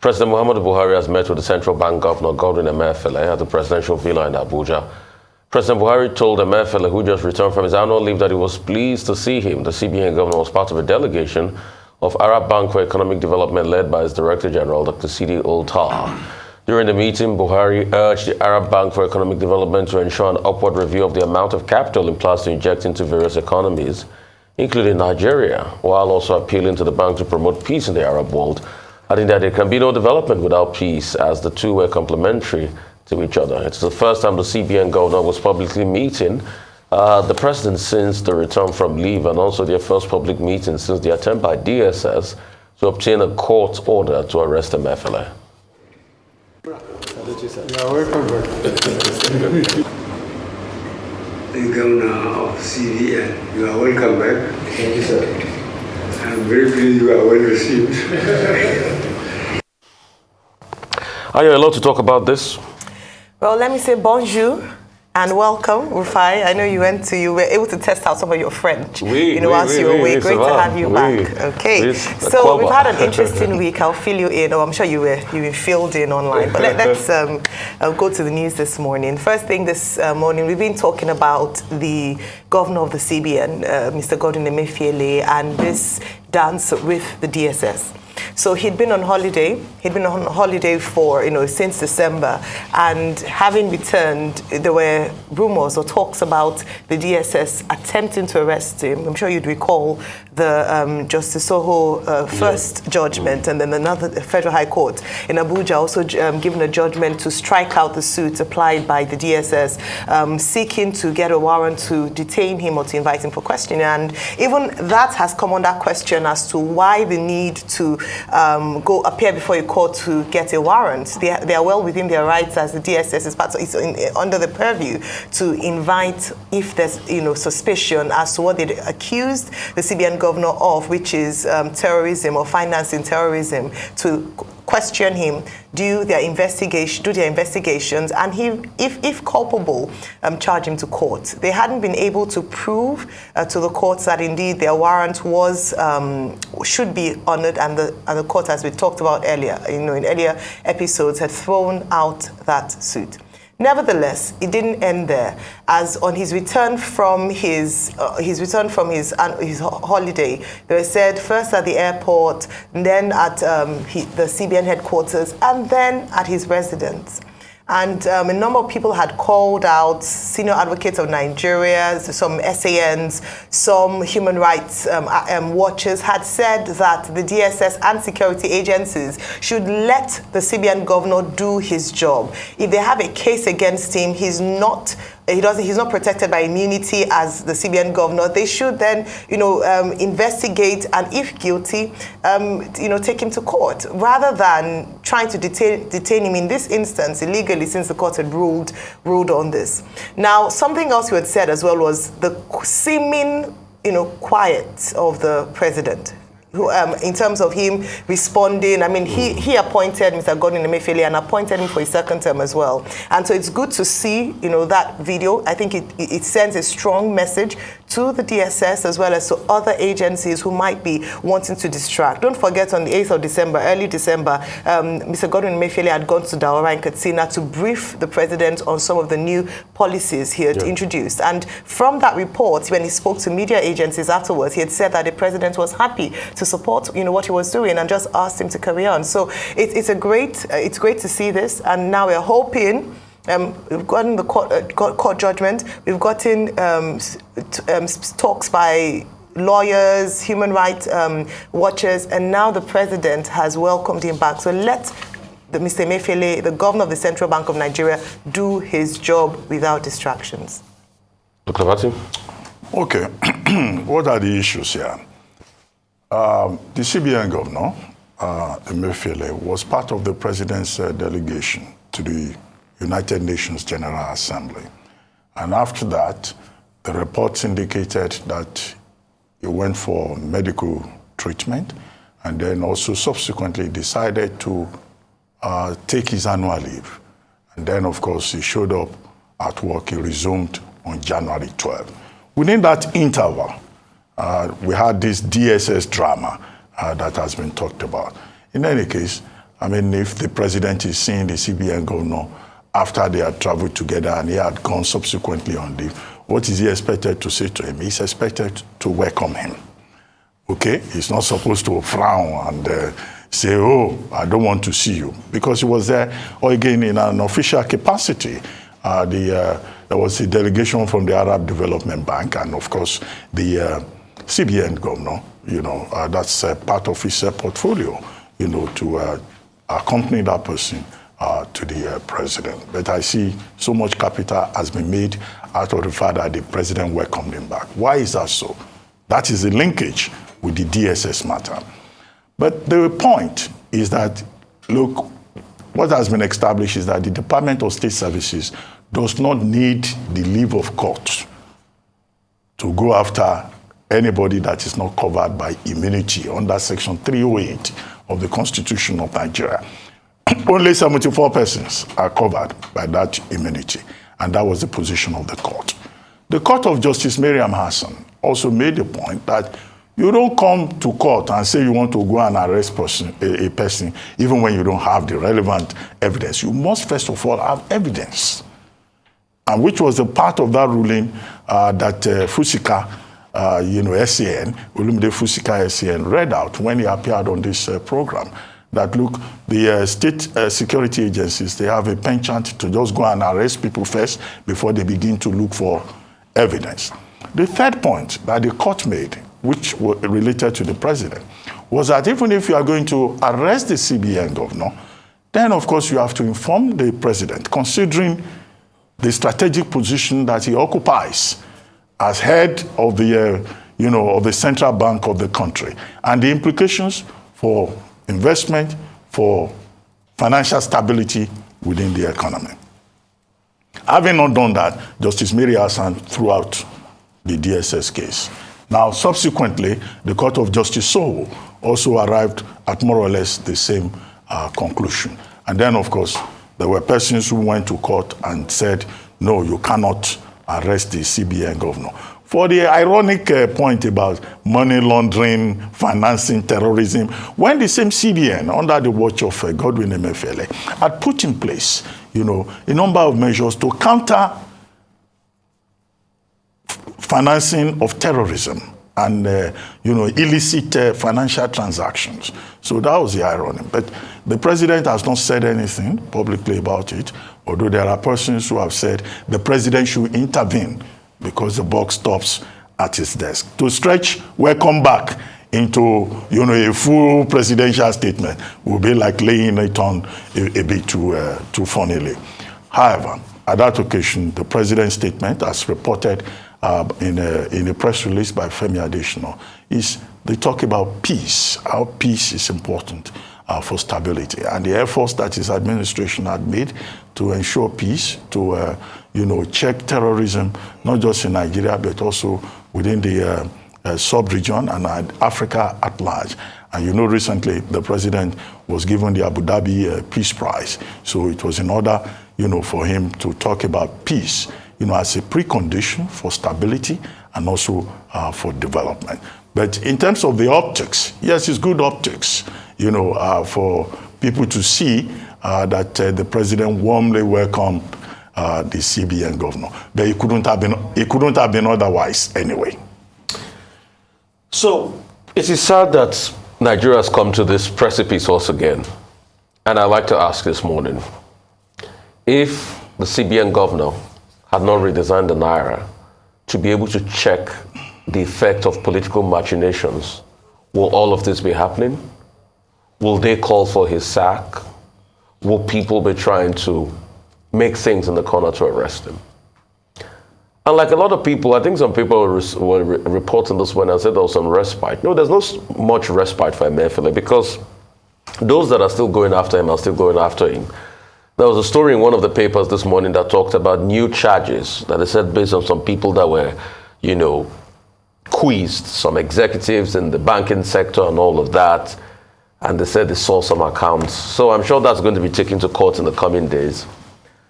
President Muhammadu Buhari has met with the Central Bank Governor Godwin Emefiele at the presidential villa in Abuja. President Buhari told Emefiele, who just returned from his annual leave, that he was pleased to see him. The CBN governor was part of a delegation of Arab Bank for Economic Development led by its Director General, Dr. Sidi Ould-Taha. During the meeting, Buhari urged the Arab Bank for Economic Development to ensure an upward review of the amount of capital it plans to inject into various economies, including Nigeria, while also appealing to the bank to promote peace in the Arab world, adding that there can be no development without peace, as the two were complementary to each other. It's the first time the CBN governor was publicly meeting the president since the return from leave, and also their first public meeting since the attempt by DSS to obtain a court order to arrest Emefiele. You are welcome back. The governor of CBN, you are welcome back. Thank you, sir. I'm very pleased you are well received. Are you allowed to talk about this? Well, let me say bonjour and welcome, Rufai. I know you were able to test out some of your French, whilst you were away. Great to have you back. Okay, so we've had an interesting week. I'll fill you in. I'm sure you were filled in online. But let's go to the news this morning. First thing this morning, we've been talking about the governor of the CBN, Mr. Godwin Emefiele, and this dance with the DSS. So he'd been on holiday. He'd been on holiday for, since December. And having returned, there were rumors or talks about the DSS attempting to arrest him. I'm sure you'd recall the Justice Soho first judgment, and then another Federal High Court in Abuja also given a judgment to strike out the suit applied by the DSS, seeking to get a warrant to detain him or to invite him for questioning. And even that has come under question as to why the need to go appear before a court to get a warrant. They are well within their rights, as the DSS is part of, it's under the purview to invite if there's suspicion as to what they accused the CBN governor of, which is terrorism or financing terrorism, to question him, do their investigations, and if culpable, charge him to court. They hadn't been able to prove to the courts that indeed their warrant should be honored, and the court, as we talked about earlier, in earlier episodes, had thrown out that suit. Nevertheless, it didn't end there, as on his return from his holiday, they were said first at the airport, then at the CBN headquarters, and then at his residence. And a number of people had called out, senior advocates of Nigeria, some SANs, some human rights watchers had said that the DSS and security agencies should let the CBN governor do his job. If they have a case against him, he's not protected by immunity as the CBN governor. They should then, investigate, and if guilty, take him to court, rather than trying to detain him in this instance illegally, since the court had ruled on this. Now, something else you had said as well was the seeming, quiet of the president. Who, in terms of him responding, I mean, he appointed Mr. Godwin Emefiele and appointed him for his second term as well. And so it's good to see, that video. I think it sends a strong message to the DSS as well as to other agencies who might be wanting to distract. Don't forget, on the 8th of December, early December, Mr. Godwin Emefiele had gone to Daura and Katsina to brief the president on some of the new policies he had introduced. And from that report, when he spoke to media agencies afterwards, he had said that the president was happy to support what he was doing, and just asked him to carry on. So it's great to see this, and now we're hoping. We've gotten the court judgment. We've gotten talks by lawyers, human rights watchers, and now the president has welcomed him back. So let Mr. Emefiele, the governor of the Central Bank of Nigeria, do his job without distractions. Dr. Bati? Okay. What are the issues here? The CBN governor, Emefiele, was part of the president's delegation to the United Nations General Assembly. And after that, the reports indicated that he went for medical treatment, and then also subsequently decided to take his annual leave. And then, of course, he showed up at work. He resumed on January 12th. Within that interval, we had this DSS drama that has been talked about. In any case, I mean, if the president is seeing the CBN governor after they had traveled together and he had gone subsequently on leave, what is he expected to say to him? He's expected to welcome him. Okay? He's not supposed to frown and say, oh, I don't want to see you. Because he was there, or again, in an official capacity. There was a delegation from the Arab Development Bank and, of course, the CBN governor, that's part of his portfolio, to accompany that person to the president. But I see so much capital has been made out of the fact that the president welcomed him back. Why is that so? That is the linkage with the DSS matter. But the point is that, look, what has been established is that the Department of State Services does not need the leave of court to go after anybody that is not covered by immunity under Section 308 of the Constitution of Nigeria. Only 74 persons are covered by that immunity, and that was the position of the court. The Court of Justice Mariam Hassan also made the point that you don't come to court and say you want to go and arrest a person even when you don't have the relevant evidence. You must first of all have evidence, and which was a part of that ruling that Fusika, SAN, Olumide Fusika SAN, read out when he appeared on this program. That, look, the state security agencies, they have a penchant to just go and arrest people first before they begin to look for evidence. The third point that the court made, which were related to the president, was that even if you are going to arrest the CBN governor, then of course you have to inform the president, considering the strategic position that he occupies as head of the, of the central bank of the country, and the implications for investment, for financial stability within the economy. Having not done that, Justice Mary Hassan threw out the DSS case. Now, subsequently, the Court of Justice Soho also arrived at more or less the same conclusion. And then, of course, there were persons who went to court and said, no, you cannot arrest the CBN governor. For the ironic point about money laundering, financing terrorism, when the same CBN, under the watch of Godwin Emefiele, had put in place, a number of measures to counter financing of terrorism and, illicit financial transactions. So that was the irony. But the president has not said anything publicly about it, although there are persons who have said the president should intervene because the buck stops at his desk. To stretch welcome back into, a full presidential statement will be like laying it on a bit too funnily. However, at that occasion, the president's statement, as reported in a press release by Femi Adesina, is they talk about peace, how peace is important for stability, and the efforts that his administration had made to ensure peace, to check terrorism, not just in Nigeria, but also within the sub-region and Africa at large. And recently the president was given the Abu Dhabi Peace Prize. So it was in order, for him to talk about peace, as a precondition for stability and also for development. But in terms of the optics, yes, it's good optics, for people to see that the president warmly welcomed the CBN governor. But it couldn't have been otherwise anyway. So it is sad that Nigeria has come to this precipice once again. And I'd like to ask this morning, if the CBN governor had not redesigned the Naira to be able to check the effect of political machinations, will all of this be happening? Will they call for his sack? Will people be trying to make things in the corner to arrest him? And like a lot of people, I think some people were reporting this when I said there was some respite. No, there's not much respite for Emefiele because those that are still going after him are still going after him. There was a story in one of the papers this morning that talked about new charges that they said based on some people that were, quizzed, some executives in the banking sector and all of that. And they said they saw some accounts. So I'm sure that's going to be taken to court in the coming days.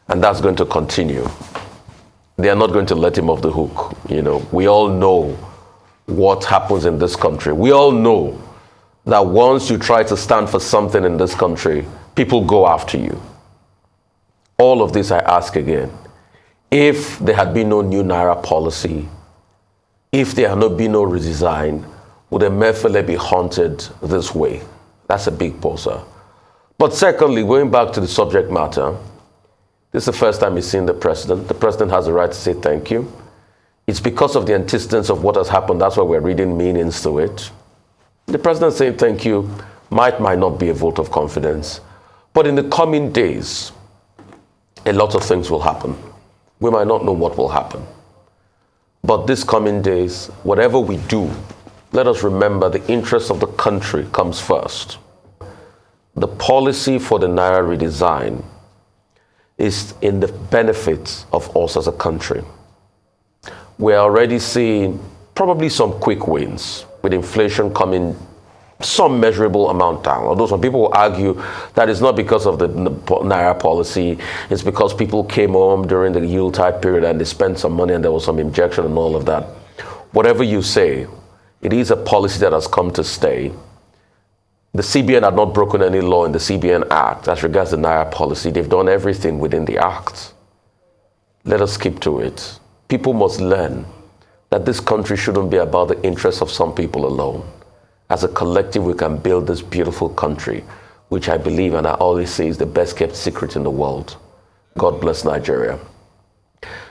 And that's going to continue. They are not going to let him off the hook. We all know what happens in this country. We all know that once you try to stand for something in this country, people go after you. All of this I ask again. If there had been no new Naira policy, if there had not been no redesign, would Emefiele be haunted this way? That's a big poser. But secondly, going back to the subject matter, this is the first time he's seen the president. The president has the right to say thank you. It's because of the antecedents of what has happened. That's why we're reading meanings to it. The president saying thank you might not be a vote of confidence. But in the coming days, a lot of things will happen. We might not know what will happen. But these coming days, whatever we do, let us remember the interest of the country comes first. The policy for the Naira redesign is in the benefits of us as a country. We're already seeing probably some quick wins with inflation coming some measurable amount down. Although some people will argue that it's not because of the Naira policy, it's because people came home during the Yuletide period and they spent some money and there was some injection and all of that. Whatever you say, it is a policy that has come to stay. The CBN had not broken any law in the CBN Act as regards the Naira policy. They've done everything within the Act. Let us keep to it. People must learn that this country shouldn't be about the interests of some people alone. As a collective, we can build this beautiful country, which I believe and I always say is the best kept secret in the world. God bless Nigeria.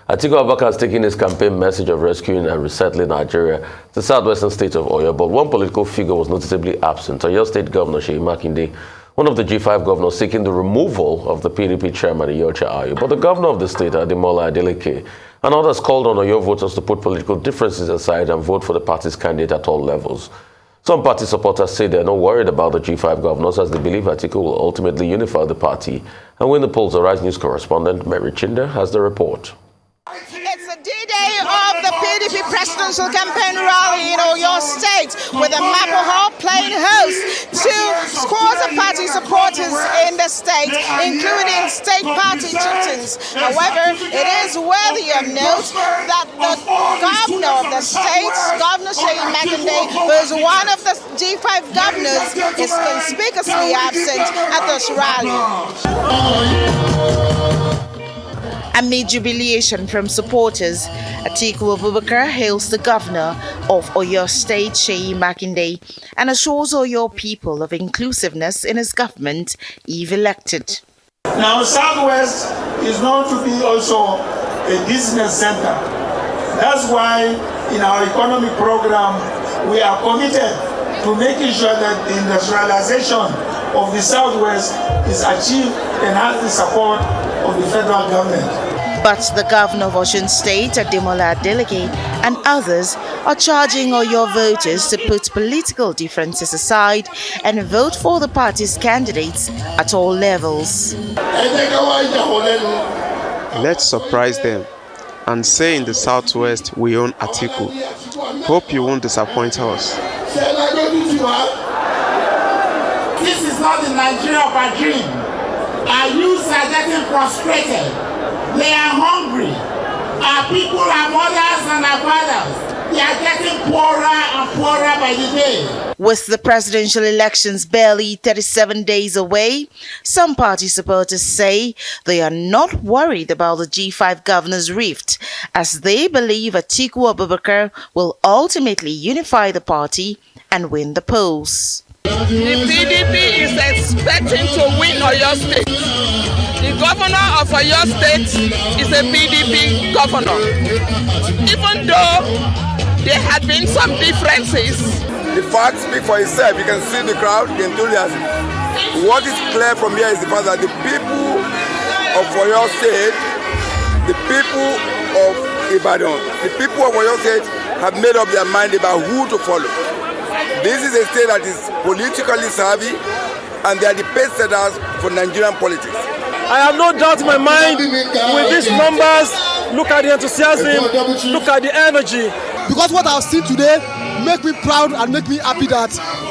Atiku Abubakar has taken his campaign message of rescuing and resettling Nigeria to the southwestern state of Oyo, but one political figure was noticeably absent. Oyo State Governor Seyi Makinde, one of the G5 governors seeking the removal of the PDP chairman Iyorchia Ayu. But the governor of the state, Ademola Adeleke, and others called on Oyo voters to put political differences aside and vote for the party's candidate at all levels. Some party supporters say they're not worried about the G5 governors as they believe Atiku will ultimately unify the party and win the polls. Arise News correspondent Mary Chinda has the report. It's the D-Day of the PDP presidential campaign rally in Oyo State, with the Maple Hall playing host to scores of party supporters in the state, including state party chieftains. However, it is worthy of note that the governor of the state, Governor Seyi Makinde, who is one of the G5 governors, is conspicuously absent at this rally. Amid jubilation from supporters, Atiku Abubakar hails the governor of Oyo State, Seyi Makinde, and assures Oyo people of inclusiveness in his government if elected. Now, Southwest is known to be also a business center. That's why in our economic program, we are committed to making sure that the industrialization of the Southwest is achieved and has the support of the federal government. But the governor of Osun State, Ademola Adeleke, and others are charging Oyo voters to put political differences aside and vote for the party's candidates at all levels. Let's surprise them and say in the Southwest we own Atiku. Hope you won't disappoint us. This is not the Nigeria of our dream. Our youths are getting frustrated. They are hungry. Our people, our mothers and our fathers, they are getting poorer and poorer by the day. With the presidential elections barely 37 days away, some party supporters say they are not worried about the G5 governor's rift, as they believe Atiku Abubakar will ultimately unify the party and win the polls. The PDP is expecting to win Oyo State. The governor of Oyo State is a PDP governor. Even though there had been some differences. The facts speak for itself. You can see the crowd, the enthusiasm. What is clear from here is the fact that the people of Oyo State, the people of Ibadan, the people of Oyo State have made up their mind about who to follow. This is a state that is politically savvy, and they are the pace setters for Nigerian politics. I have no doubt in my mind with these numbers. Look at the enthusiasm, look at the energy. Because what I've seen today make me proud and make me happy that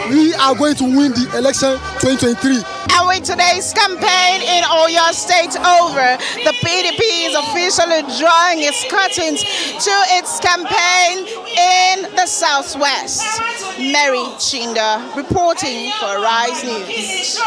we are going to win the election 2023. And with today's campaign in Oyo State over, the PDP is officially drawing its curtains to its campaign in the Southwest. Mary Chinda reporting for Rise News.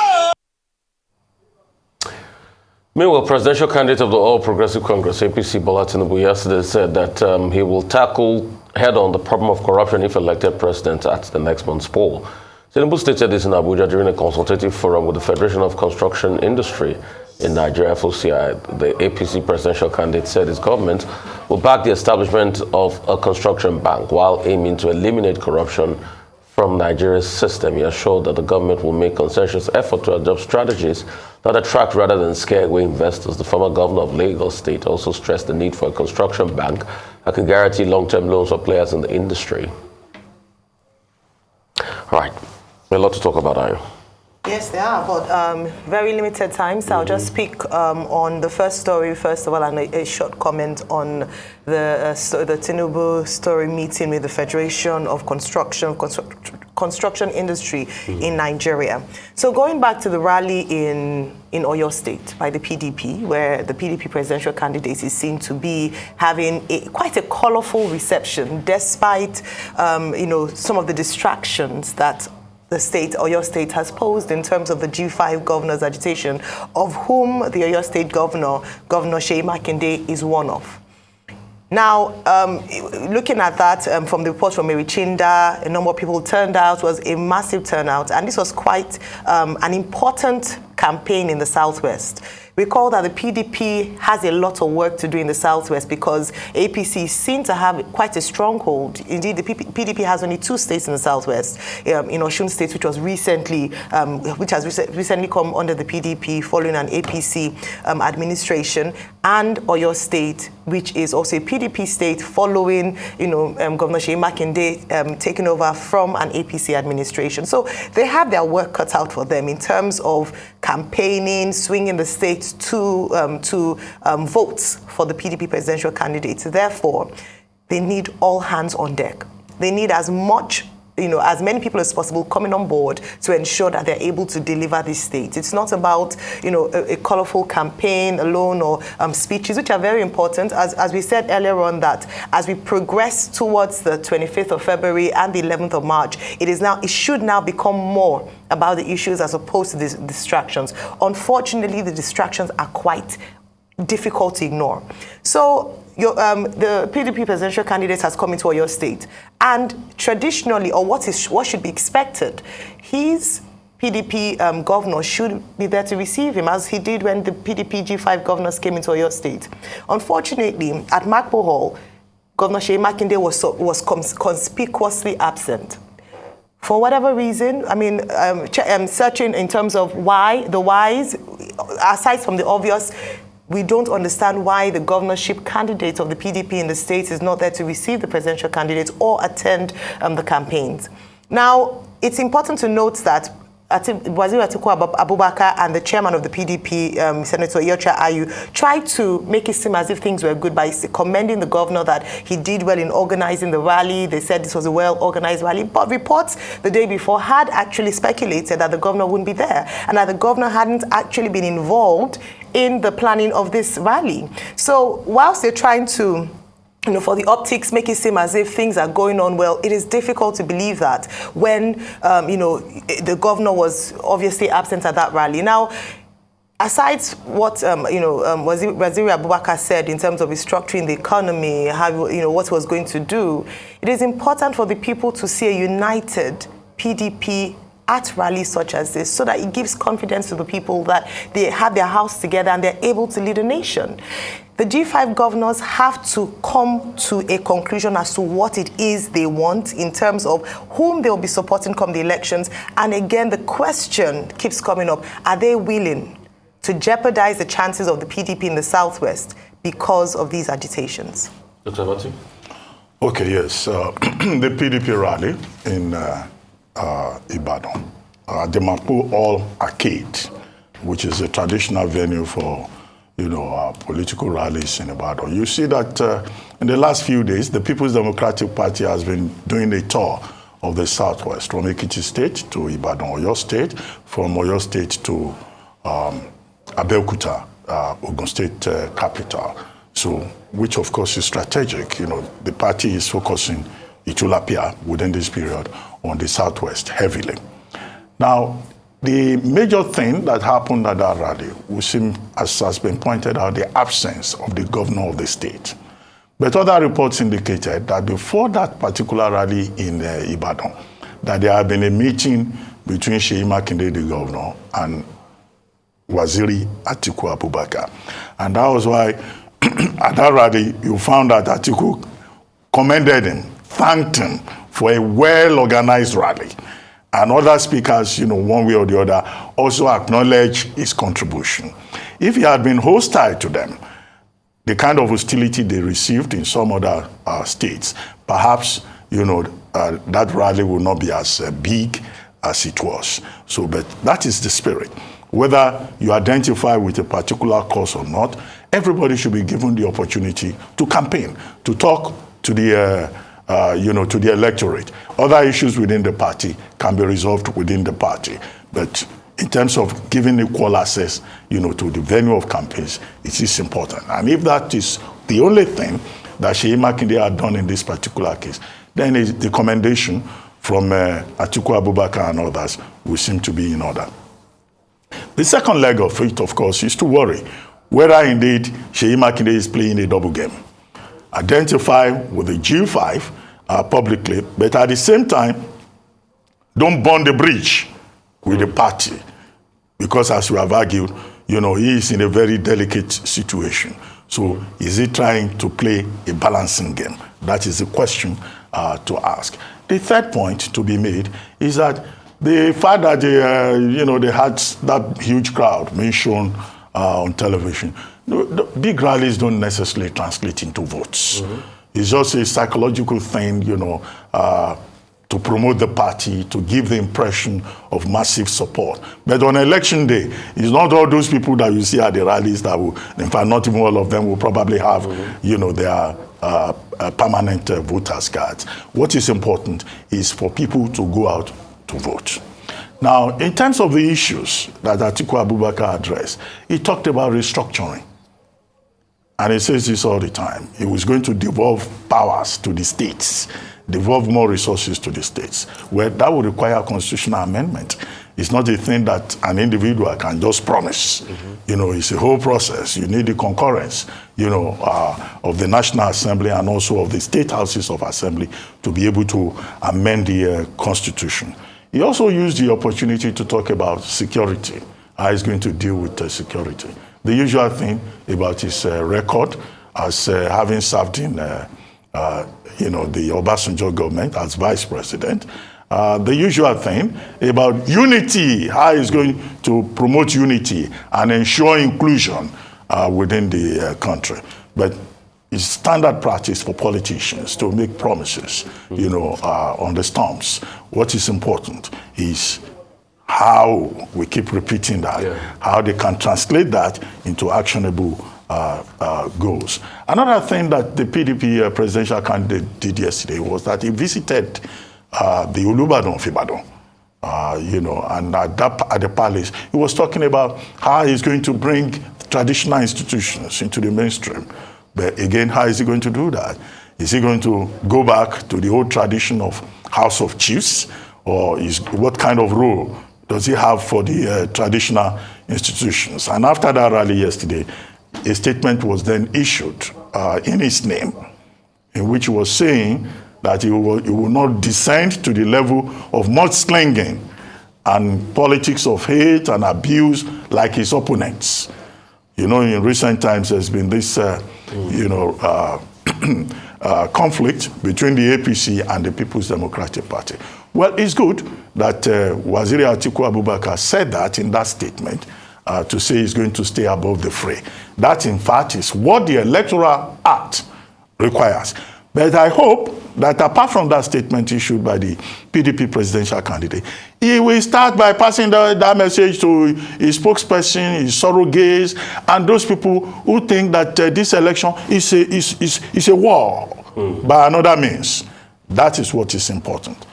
Meanwhile, presidential candidate of the All Progressive Congress, APC, Bola Tinubu, yesterday said that he will tackle head-on the problem of corruption if elected president at the next month's poll. Tinubu stated this in Abuja during a consultative forum with the Federation of Construction Industry in Nigeria, FOCI. The APC presidential candidate said his government will back the establishment of a construction bank while aiming to eliminate corruption from Nigeria's system. He assured that the government will make conscientious effort to adopt strategies that attract rather than scare away investors. The former governor of Lagos State also stressed the need for a construction bank that can guarantee long-term loans for players in the industry. All right, a lot to talk about, Ayo. Yes, they are, but very limited time, so I'll just speak on the first story, first of all, and a short comment on the Tinubu story meeting with the Federation of Construction Industry in Nigeria. So going back to the rally in Oyo State by the PDP, where the PDP presidential candidate is seen to be having quite a colorful reception, despite some of the distractions that the state, Oyo State, has posed in terms of the G5 governors' agitation, of whom the Oyo State governor, Governor Seyi Makinde, is one of. Now, looking at that from the report from Mary Chinda, a number of people turned out, was a massive turnout, and this was quite an important campaign in the Southwest. Recall that the PDP has a lot of work to do in the Southwest because APC seem to have quite a stronghold. Indeed, the PDP has only 2 states in the Southwest. In Osun State, which has recently come under the PDP following an APC administration, and Oyo State, which is also a PDP state following, Governor Seyi Makinde taking over from an APC administration. So they have their work cut out for them in terms of campaigning, swinging the states to votes for the PDP presidential candidates. Therefore, they need all hands on deck. They need as many people as possible coming on board to ensure that they're able to deliver this state. It's not about, a colorful campaign alone or speeches, which are very important. As we said earlier on, that as we progress towards the 25th of February and the 11th of March, it should now become more about the issues as opposed to the distractions. Unfortunately, the distractions are quite difficult to ignore. So the PDP presidential candidate has come into Oyo State, and traditionally, or what should be expected, his PDP governor should be there to receive him, as he did when the PDP G5 governors came into Oyo State. Unfortunately, at Makbo Hall, Governor Seyi Makinde was conspicuously absent. For whatever reason, searching in terms of the whys, aside from the obvious, we don't understand why the governorship candidate of the PDP in the States is not there to receive the presidential candidates or attend the campaigns. Now, it's important to note that Waziri Atiku Abubakar and the chairman of the PDP, Senator Iyorchia Ayu, tried to make it seem as if things were good by commending the governor that he did well in organizing the rally. They said this was a well-organized rally, but reports the day before had actually speculated that the governor wouldn't be there and that the governor hadn't actually been involved in the planning of this rally. So whilst they're trying to for the optics, make it seem as if things are going on well, it is difficult to believe that when, the governor was obviously absent at that rally. Now, aside what, Waziri Abubakar said in terms of restructuring the economy, what he was going to do, it is important for the people to see a united PDP at rallies such as this, so that it gives confidence to the people that they have their house together and they're able to lead a nation. The G5 governors have to come to a conclusion as to what it is they want in terms of whom they'll be supporting come the elections. And again, the question keeps coming up, are they willing to jeopardize the chances of the PDP in the Southwest because of these agitations? Dr. Abati? Okay, yes. The PDP rally in Ibadan, the Makbo Hall Arcade, which is a traditional venue for political rallies in Ibadan. You see that in the last few days, the People's Democratic Party has been doing a tour of the Southwest, from Ekiti State to Ibadan, Oyo State, from Oyo State to Abeokuta, Ogun State capital. So, which of course is strategic. The party is focusing, it will appear within this period, on the Southwest heavily. Now, the major thing that happened at that rally would seem, as has been pointed out, the absence of the governor of the state. But other reports indicated that before that particular rally in Ibadan, that there had been a meeting between Seyi Makinde, the governor, and Waziri Atiku Abubakar. And that was why at that rally, you found that Atiku commended him, thanked him for a well-organized rally. And other speakers, one way or the other, also acknowledged his contribution. If he had been hostile to them, the kind of hostility they received in some other states, perhaps, that rally will not be as big as it was. So, but that is the spirit. Whether you identify with a particular cause or not, everybody should be given the opportunity to campaign, to talk to the to the electorate. Other issues within the party can be resolved within the party. But in terms of giving equal access, to the venue of campaigns, it is important. And if that is the only thing that Seyi Makinde had done in this particular case, then the commendation from Atiku Abubakar and others will seem to be in order. The second leg of it, of course, is to worry whether indeed Seyi Makinde is playing a double game. Identify with the G5 publicly, but at the same time, don't burn the bridge with the party. Because as we have argued, he is in a very delicate situation. So is he trying to play a balancing game? That is the question to ask. The third point to be made is that the fact that they had that huge crowd being shown on television, the big rallies don't necessarily translate into votes. It's just a psychological thing, to promote the party, to give the impression of massive support. But on election day, it's not all those people that you see at the rallies that will, in fact, not even all of them will probably have, their permanent voters cards. What is important is for people to go out to vote. Now, in terms of the issues that Atiku Abubakar addressed, he talked about restructuring. And he says this all the time. He was going to devolve powers to the states, devolve more resources to the states. Well, that would require a constitutional amendment. It's not a thing that an individual can just promise. It's a whole process. You need the concurrence, of the National Assembly and also of the state houses of assembly to be able to amend the constitution. He also used the opportunity to talk about security, how he's going to deal with security. The usual thing about his record as having served in, the Obasanjo government as vice president. The usual thing about unity, how he's going to promote unity and ensure inclusion within the country. But it's standard practice for politicians to make promises, on the stumps. What is important is how we keep repeating that, how they can translate that into actionable goals. Another thing that the PDP presidential candidate did yesterday was that he visited the Olubadan of Ibadan, and at the palace, he was talking about how he's going to bring traditional institutions into the mainstream. But again, how is he going to do that? Is he going to go back to the old tradition of House of Chiefs? Or what kind of role does he have for the traditional institutions? And after that rally yesterday, a statement was then issued in his name, in which he was saying that he will not descend to the level of mudslinging and politics of hate and abuse like his opponents. In recent times, there's been this, conflict between the APC and the People's Democratic Party. Well, it's good that Waziri Atiku Abubakar said that in that statement to say he's going to stay above the fray. That, in fact, is what the Electoral Act requires. But I hope that apart from that statement issued by the PDP presidential candidate, he will start by passing that message to his spokesperson, his surrogates, and those people who think that this election is a war by another means. That is what is important.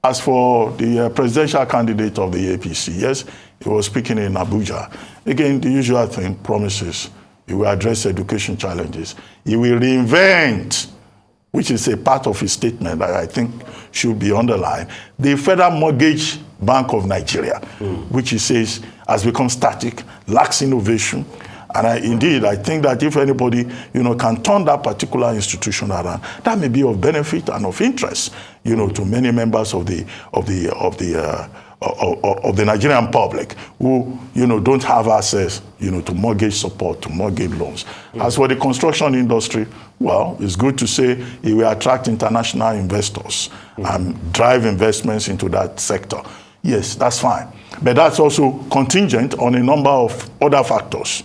As for the presidential candidate of the APC, yes, he was speaking in Abuja. Again, the usual thing, promises. He will address education challenges. He will reinvent, which is a part of his statement that I think should be underlined, the federal mortgage Bank of Nigeria, which he says has become static, lacks innovation. And I think that if anybody, can turn that particular institution around, that may be of benefit and of interest, to many members of the Nigerian public who, don't have access, to mortgage support, to mortgage loans. As for the construction industry, well, it's good to say it will attract international investors and drive investments into that sector. Yes, that's fine. But that's also contingent on a number of other factors.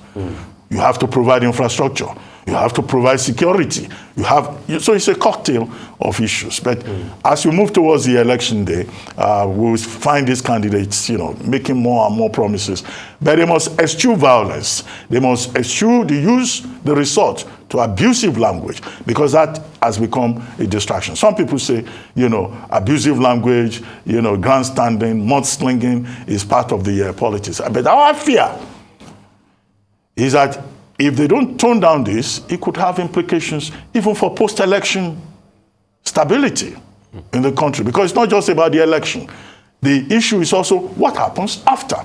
You have to provide infrastructure. You have to provide security. So it's a cocktail of issues. But as we move towards the election day, we'll find these candidates, making more and more promises. But they must eschew violence. They must eschew the resort to abusive language, because that has become a distraction. Some people say, abusive language, grandstanding, mudslinging is part of the politics. But our fear is that if they don't tone down this, it could have implications even for post-election stability in the country. Because it's not just about the election. The issue is also what happens after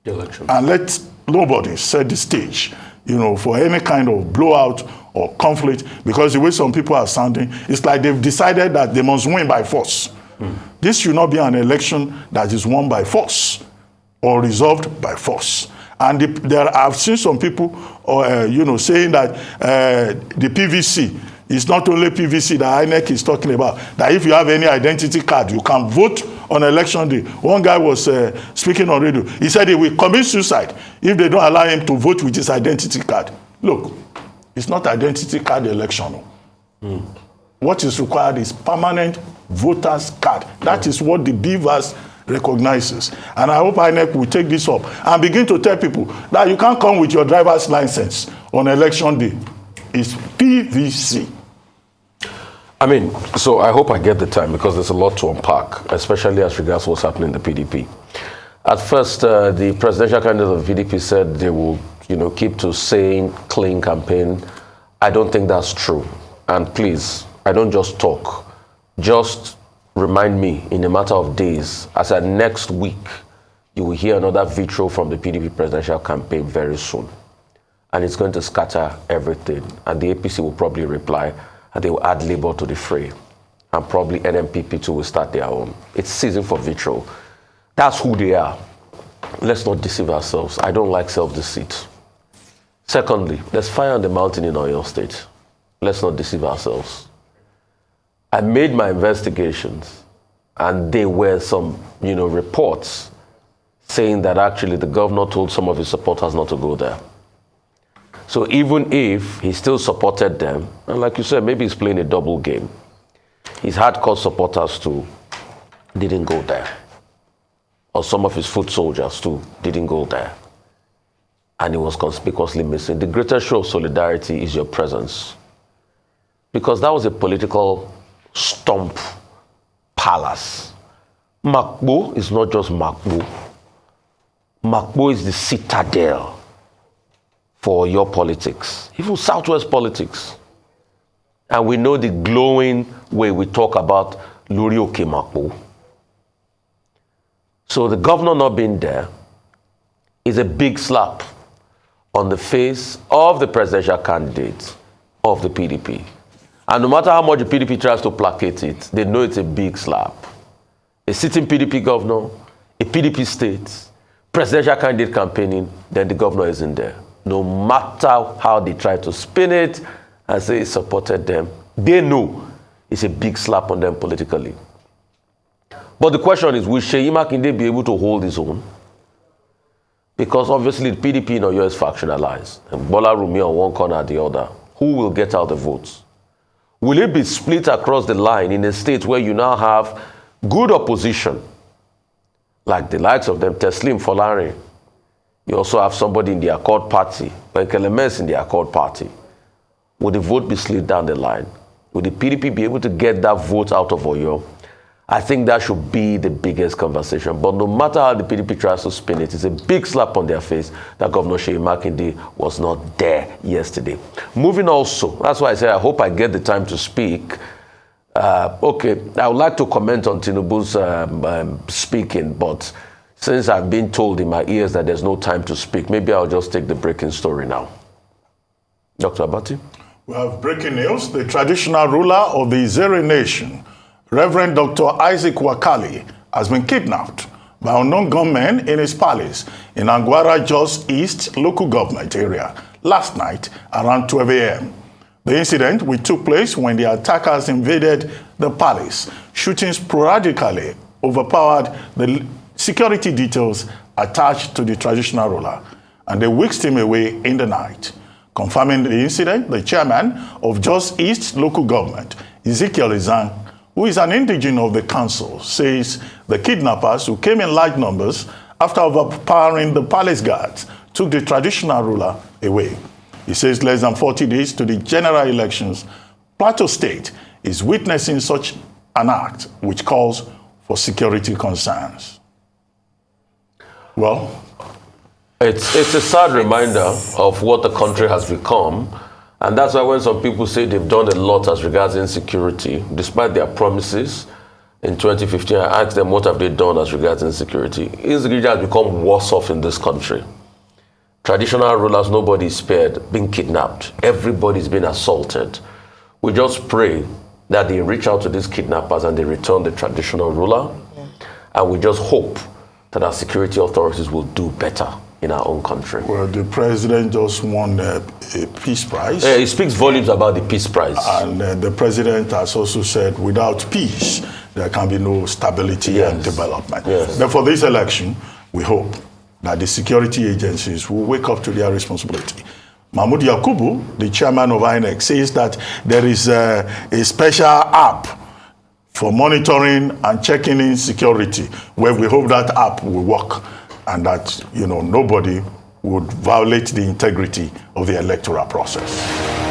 the election. And let nobody set the stage, for any kind of blowout or conflict. Because the way some people are sounding, it's like they've decided that they must win by force. This should not be an election that is won by force or resolved by force. And I've seen some people, saying that the PVC is not only PVC that INEC is talking about, that if you have any identity card, you can vote on election day. One guy was speaking on radio. He said he will commit suicide if they don't allow him to vote with his identity card. Look, it's not identity card election. What is required is permanent voter's card. That is what the Beavers recognizes. And I hope INEC will take this up and begin to tell people that you can't come with your driver's license on election day. It's PVC. So I hope I get the time, because there's a lot to unpack, especially as regards what's happening in the PDP. At first, the presidential candidate of the PDP said they will, keep to saying clean campaign. I don't think that's true. And please, I don't just talk. Just remind me in a matter of days. I said next week, you will hear another vitriol from the PDP presidential campaign very soon. And it's going to scatter everything. And the APC will probably reply, and they will add labor to the fray. And probably NMPP too will start their own. It's season for vitriol. That's who they are. Let's not deceive ourselves. I don't like self-deceit. Secondly, there's fire on the mountain in Oyo State. Let's not deceive ourselves. I made my investigations, and there were some, reports saying that actually the governor told some of his supporters not to go there. So even if he still supported them, and like you said, maybe he's playing a double game. His hardcore supporters too didn't go there. Or some of his foot soldiers too didn't go there. And he was conspicuously missing. The greatest show of solidarity is your presence. Because that was a political stomp palace. Makbo is not just Makbo. Makbo is the citadel for your politics, even Southwest politics. And we know the glowing way we talk about Lurioke Makbo. So the governor not being there is a big slap on the face of the presidential candidate of the PDP. And no matter how much the PDP tries to placate it, they know it's a big slap. A sitting PDP governor, a PDP state, presidential candidate campaigning, then the governor isn't there. No matter how they try to spin it and say he supported them, they know it's a big slap on them politically. But the question is, will Seyi Makinde be able to hold his own? Because obviously the PDP in Oyo is factionalized. And Bola Rumi on one corner or the other. Who will get out the votes? Will it be split across the line in a state where you now have good opposition, like the likes of them, Teslim Folari? You also have somebody in the Accord Party, Benkelemes in the Accord Party. Will the vote be slid down the line? Will the PDP be able to get that vote out of Oyo? I think that should be the biggest conversation. But no matter how the PDP tries to spin it, it's a big slap on their face that Governor Seyi Makinde was not there yesterday. Moving also, that's why I say I hope I get the time to speak. Okay, I would like to comment on Tinubu's speaking, but since I've been told in my ears that there's no time to speak, maybe I'll just take the breaking story now. Dr. Abati? We have breaking news. The traditional ruler of the Izere Nation, Reverend Dr. Isaac Wakali, has been kidnapped by unknown gunmen in his palace in Angwara Jos East local government area last night around 12 a.m. The incident which took place when the attackers invaded the palace, shooting sporadically overpowered the security details attached to the traditional ruler, and they whisked him away in the night. Confirming the incident, the chairman of Jos East local government, Ezekiel Izang, who is an indigene of the council, says the kidnappers, who came in large numbers after overpowering the palace guards, took the traditional ruler away. He says less than 40 days to the general elections, Plateau State is witnessing such an act which calls for security concerns. Well, it's a sad reminder of what the country has become. And that's why when some people say they've done a lot as regards insecurity, despite their promises in 2015, I asked them what have they done as regards insecurity. Insecurity has become worse off in this country. Traditional rulers, nobody is spared, being kidnapped. Everybody's been assaulted. We just pray that they reach out to these kidnappers and they return the traditional ruler. Yeah. And we just hope that our security authorities will do better in our own country. Well, the president just won a peace prize. He speaks volumes about the peace prize. And the president has also said, without peace, there can be no stability and development. Yes. Therefore, this election, we hope that the security agencies will wake up to their responsibility. Mahmoud Yakubu, the chairman of INEC, says that there is a special app for monitoring and checking in security, where we hope that app will work and that, nobody would violate the integrity of the electoral process.